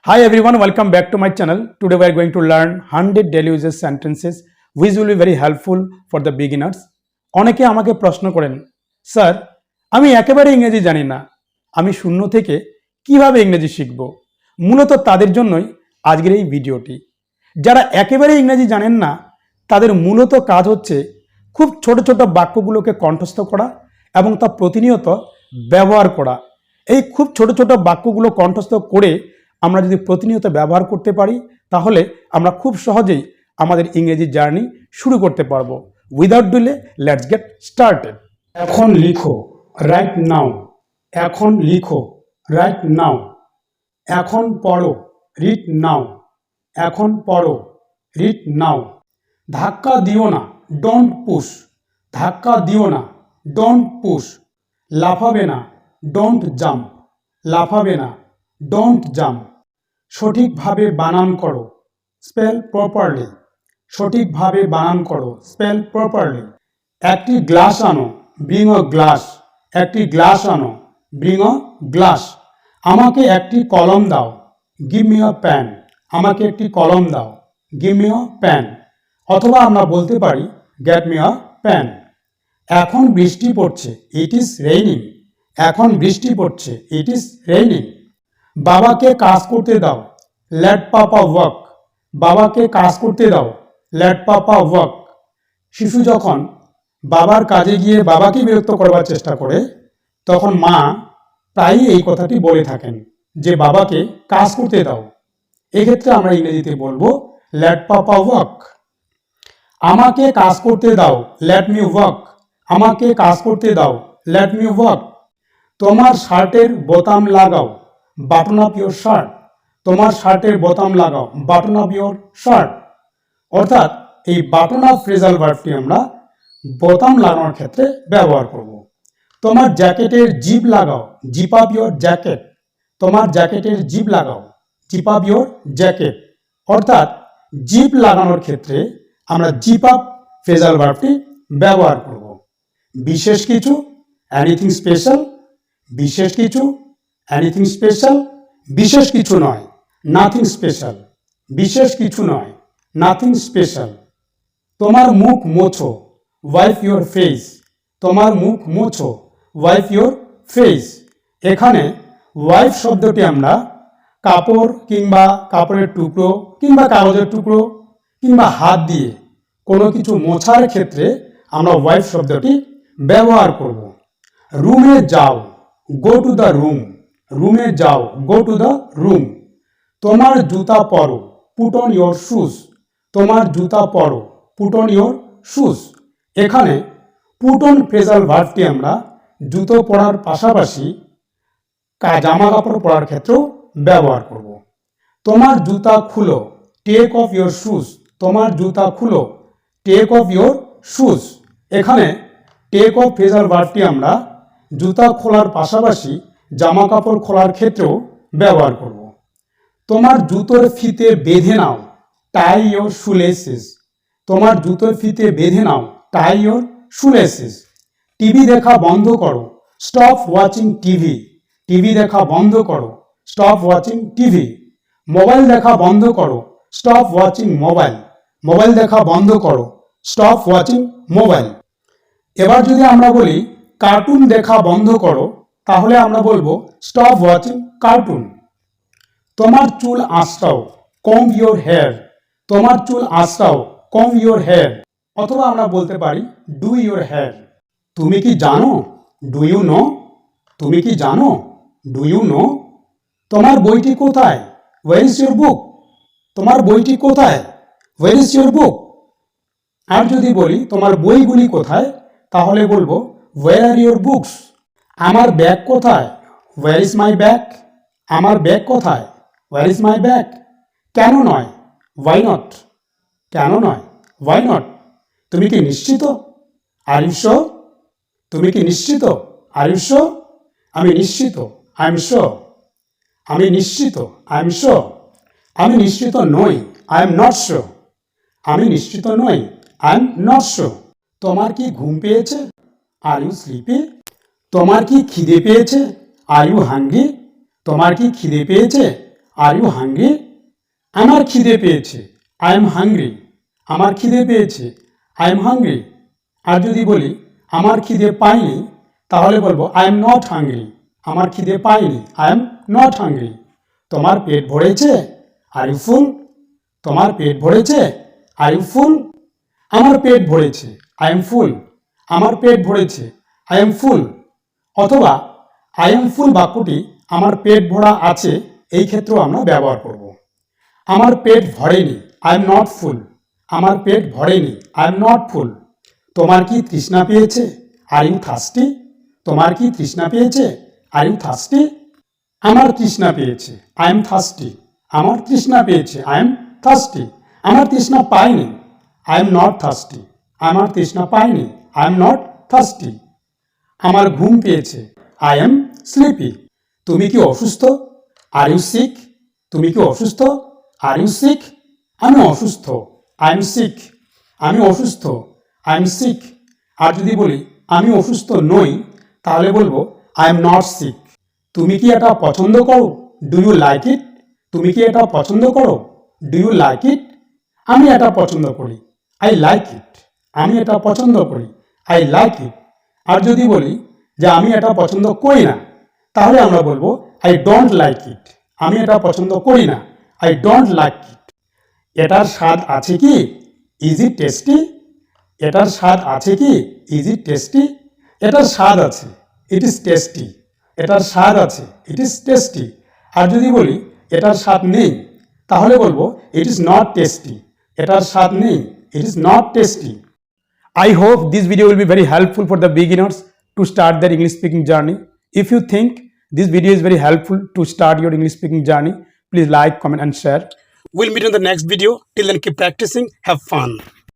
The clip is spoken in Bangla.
Hi everyone, welcome back to my channel. Today we are going to learn 100 daily uses sentences which will be very helpful for the beginners. অনেকে আমাকে প্রশ্ন করেন, স্যার আমি একেবারে ইংরেজি জানি না, আমি শূন্য থেকে কিভাবে ইংরেজি শিখব? মূলত তাদের জন্যই আজকের এই ভিডিওটি। যারা একেবারে ইংরেজি জানেন না তাদের মূলত কাজ হচ্ছে খুব ছোট ছোট বাক্যগুলোকে কণ্ঠস্থ করা এবং তা প্রতিনিয়ত ব্যবহার করা। এই খুব ছোট ছোট বাক্যগুলো কণ্ঠস্থ করে আমরা যদি প্রতিনিয়ত ব্যবহার করতে পারি তাহলে আমরা খুব সহজেই আমাদের ইংরেজি জার্নি শুরু করতে পারবো। Without delay let's get started. এখন লিখো, রাইট নাও। এখন লিখো, রাইট নাও। এখন পড়ো, রিড নাও। এখন পড়ো, রিড নাও। ধাক্কা দিও না, ডোন্ট পুশ। ধাক্কা দিও না, ডোন্ট পুশ। লাফাবে না, ডোন্ট জাম্প। লাফাবে না, ডোন্ট জাম্প। সঠিকভাবে বানান করো, স্পেল প্রপারলি। সঠিকভাবে বানান করো, স্পেল প্রপারলি। একটি গ্লাস আনো, ব্রিং আ গ্লাস। একটি গ্লাস আনো, ব্রিং আ গ্লাস। আমাকে একটি কলম দাও, গিভ মি আ পেন। আমাকে একটি কলম দাও, গিভ মি আ পেন। অথবা আমরা বলতে পারি গেট মি আ পেন। এখন বৃষ্টি পড়ছে, ইট ইজ রেইনিং। এখন বৃষ্টি পড়ছে, ইট ইজ রেইনিং। বাবাকে কাজ করতে দাও, লেট পাপা ওয়ার্ক। বাবাকে কাজ করতে দাও, লেট পাপা ওয়ার্ক। শিশু যখন বাবার কাজে গিয়ে বাবাকে বিরক্ত করবার চেষ্টা করে তখন মা প্রায়ই এই কথাটি বলে থাকেন যে বাবাকে কাজ করতে দাও। এক্ষেত্রে আমরা ইংরেজিতে বলবো লেট পাপা ওয়ার্ক। আমাকে কাজ করতে দাও, লেট মি ওয়ার্ক। আমাকে কাজ করতে দাও, লেট মি ওয়ার্ক। তোমার শার্টের বোতাম লাগাও, বাটন আপ ইয়োর শার্ট। তোমার শার্টের বোতাম লাগাও, বাটন আপ ইয়োর শার্ট। অর্থাৎ এই বাটন আপ ফ্রেজাল ভার্বটি আমরা বোতাম লাগানোর ক্ষেত্রে ব্যবহার করব। তোমার জ্যাকেটের জিপ লাগাও, জিপ আপ ইয়োর জ্যাকেট। তোমার জ্যাকেটের জিপ লাগাও, জিপ আপ ইয়োর জ্যাকেট। অর্থাৎ জিপ লাগানোর ক্ষেত্রে আমরা জিপ আপ ফ্রেজাল ভার্বটি ব্যবহার করব। বিশেষ কিছু, এনিথিং স্পেশাল। বিশেষ কিছু, এনিথিং স্পেশাল। বিশেষ কিছু নয়, নাথিং স্পেশাল। বিশেষ কিছু নয়, নাথিং স্পেশাল। তোমার মুখ মোছো, ওয়াইপ ইয়োর ফেস। তোমার মুখ মোছো, ওয়াইপ ইয়োর ফেস। এখানে ওয়াইপ শব্দটি আমরা কাপড় কিংবা কাপড়ের টুকরো কিংবা কাগজের টুকরো কিংবা হাত দিয়ে কোনো কিছু মোছার ক্ষেত্রে আমরা ওয়াইপ শব্দটি ব্যবহার করব। রুমে যাও, গো টু দ্য রুম। রুমে যাও, গো টু দ্য রুম। তোমার জুতা পরো, পুট অন ইয়োর শুজ। তোমার জুতা পরো, পুট অন ইয়োর শুজ। এখানে পুট অন ফ্রেজাল ভার্বটি আমরা জুতো পরার পাশাপাশি জামা কাপড় পরার ক্ষেত্রেও ব্যবহার করব। তোমার জুতা খুলো, টেক অফ ইয়োর শুজ। তোমার জুতা খুলো, টেক অফ ইয়োর শুজ। এখানে টেক অফ ফ্রেজাল ভার্বটি আমরা জুতা খোলার পাশাপাশি জামা কাপড় খোলার ক্ষেত্রেও ব্যবহার করব। তোমার জুতোর ফিতে বেঁধে নাও, টাই ইয়োর শুলেসেস। তোমার জুতোর ফিতে বেঁধে নাও, টাই ইয়োর শুলেসেস। টিভি দেখা বন্ধ করো, স্টপ ওয়াচিং টিভি। টিভি দেখা বন্ধ করো, স্টপ ওয়াচিং টিভি। মোবাইল দেখা বন্ধ করো, স্টপ ওয়াচিং মোবাইল। মোবাইল দেখা বন্ধ করো, স্টপ ওয়াচিং মোবাইল। এবার যদি আমরা বলি কার্টুন দেখা বন্ধ করো তাহলে আমরা বলবো স্টপ ওয়াচিং কার্টুন। তোমার চুল আঁচড়াও, কম্ব ইয়োর হেয়ার। তোমার চুল আঁচড়াও, কম্ব ইয়োর হেয়ার। অথবা আমরা বলতে পারি ডু ইয়োর হেয়ার। তুমি কি জানো, ডু ইউ নো। তুমি কি জানো, ডু ইউ নো। তোমার বইটি কোথায়, ওয়্যার ইজ ইয়োর বুক। তোমার বইটি কোথায়, ওয়্যার ইজ ইয়োর বুক। আর যদি বলি তোমার বইগুলি কোথায় তাহলে বলবো ওয়্যার আর ইয়োর বুকস। আমার ব্যাগ কোথায়, ওয়্যার ইজ মাই ব্যাগ। আমার ব্যাগ কোথায়, ওয়্যার ইজ মাই ব্যাগ। কেন নয়, ওয়াই নট। কেন নয়, ওয়াই নট। তুমি কি নিশ্চিত, আর ইউ শিওর। তুমি কি নিশ্চিত, আর ইউ শিওর। আমি নিশ্চিত, আই এম শিওর। আমি নিশ্চিত, আই এম শিওর। আমি নিশ্চিত নই, আই এম নট শিওর। আমি নিশ্চিত নই, আই এম নট শিওর। তোমার কি ঘুম পেয়েছে, আর ইউ স্লিপি। তোমার কি খিদে পেয়েছে, আর ইউ হাঙ্গ্রি। তোমার কি খিদে পেয়েছে, আর ইউ হাংরি? আমার খিদে পেয়েছে, আই এম হাংরি। আমার খিদে পেয়েছে, আই এম হাংরি। আর যদি বলি আমার খিদে পাইনি, তাহলে বলবো আই এম নট হাংরি। আমার খিদে পাইনি, আই এম নট হাংরি। তোমার পেট ভরেছে, আর ইউ ফুল? তোমার পেট ভরেছে, আর ইউ ফুল? আমার পেট ভরেছে, আই এম ফুল। আমার পেট ভরেছে, আই এম ফুল। অথবা আই এম ফুল বাক্যটি আমার পেট ভরা আছে এই ক্ষেত্রেও আমরা ব্যবহার করব। আমার পেট ভরেনি, আই এম নট ফুল। আমার পেট ভরেনি, আই এম নট ফুল। তোমার কি তৃষ্ণা পেয়েছে, আর ইউ থার্স্টি? তোমার কি তৃষ্ণা পেয়েছে, আর ইউ থার্স্টি? আমার তৃষ্ণা পেয়েছে, আই এম থার্স্টি। আমার তৃষ্ণা পেয়েছে, আই এম থার্স্টি। আমার তৃষ্ণা পাইনি, আই এম নট থার্স্টি। আমার তৃষ্ণা পাইনি, আই এম নট থার্স্টি। আমার ঘুম পেয়েছে, আই এম স্লিপি। তুমি কি অসুস্থ, আর ইউ সিক? তুমি কি অসুস্থ, আর ইউ সিক? আমি অসুস্থ, আই এম সিক। আমি অসুস্থ, আই এম সিক। আর যদি বলি আমি অসুস্থ নই, তাহলে বলবো আই এম নট সিক। তুমি কি এটা পছন্দ করো, ডু ইউ লাইক ইট? তুমি কি এটা পছন্দ করো, ডু ইউ লাইক ইট? আমি এটা পছন্দ করি, আই লাইক ইট। আমি এটা পছন্দ করি, আই লাইক ইট। আর যদি বলি যে আমি এটা পছন্দ করি না, তাহলে আমরা বলবো আই ডোন্ট লাইক ইট। আমি এটা পছন্দ করি না, আই ডোন্ট লাইক ইট। এটার স্বাদ আছে কি, ইজ ইট টেস্টি? এটার স্বাদ আছে কি, ইজ ইট টেস্টি? এটার স্বাদ আছে, ইট ইজ টেস্টি। এটার স্বাদ আছে, ইট ইজ টেস্টি। আর যদি বলি এটার স্বাদ নেই, তাহলে বলবো ইট ইজ নট টেস্টি। এটার স্বাদ নেই, it is not tasty. I hope this video will be very helpful for the beginners to start their English speaking journey. If you think this video is very helpful to start your English speaking journey, please like, comment and share. We'll meet in the next video. Till then, keep practicing. Have fun.